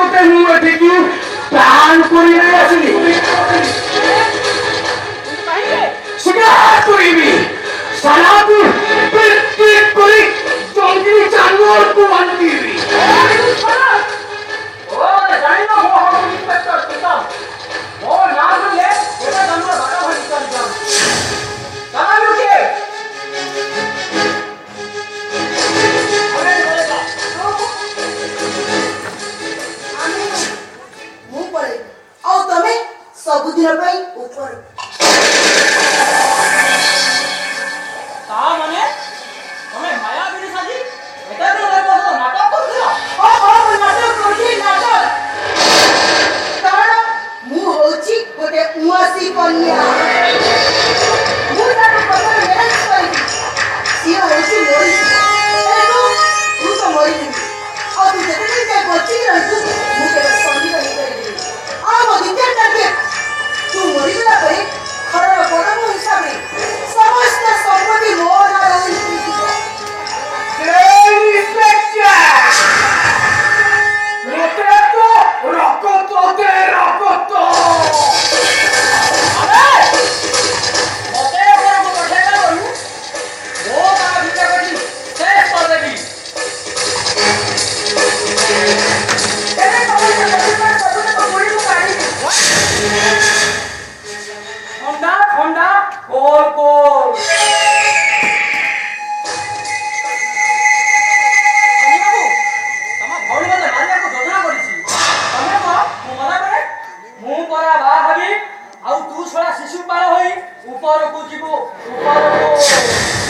তোতে মু এঠিকি প্লান করি নাই আসিলি শিকার করিবি সালাতু পেটি করি জঙ্গলি জানোয়ারକୁ বান্ধিবি ও জানিনা মো হব ইন্সপেক্টর সুতাম মো না শুনলে এটা জানোয়ার ভাটা ভাটি চলে যাবে চালাবি কে ସବୁଦିନ ପାଇଁ ଉପର ତା ମାନେ ତମେ ମାୟାବିନୀ ସାଜି ଏଟା ବି ନାଟକ କରୁଥିଲ ନାଟକ କରୁଛି ନାଟକ କାରଣ ମୁଁ ହଉଛି ଗୋଟେ ଉଆସି କନ୍ୟା ମୁଁ ତାକୁ ପ୍ରଥମେ ମ୍ୟାରେଜ କରିବି ସିଏ ହଉଛି ମରିଛି ତୁ ତ ମରିଯିବି ଆଉ ତୁ ଯେତେବେଳେ ଯାଏ ବଞ୍ଚିକି ରହିଛୁ ମୁଁ କେବେ ସନ୍ଦିଗ୍ଧ ହେଇପାରିବିନି ଆଉ ମୋ ଦ୍ୱିତୀୟ ଟାର୍ଗେଟ ତୁ ମରିଗଲା ପରେ ଘରର ବଡ ବୋହୂ ହିସାବରେ ସମସ୍ତ ସମ୍ପତ୍ତି ମୋ ନାଁରେ ହୋଇଯିବ ଆଉ ତୁ ଛଡ଼ା ଶିଶୁ ପାଳ ହୋଇ ଉପରକୁ ଯିବୁ ଉପରକୁ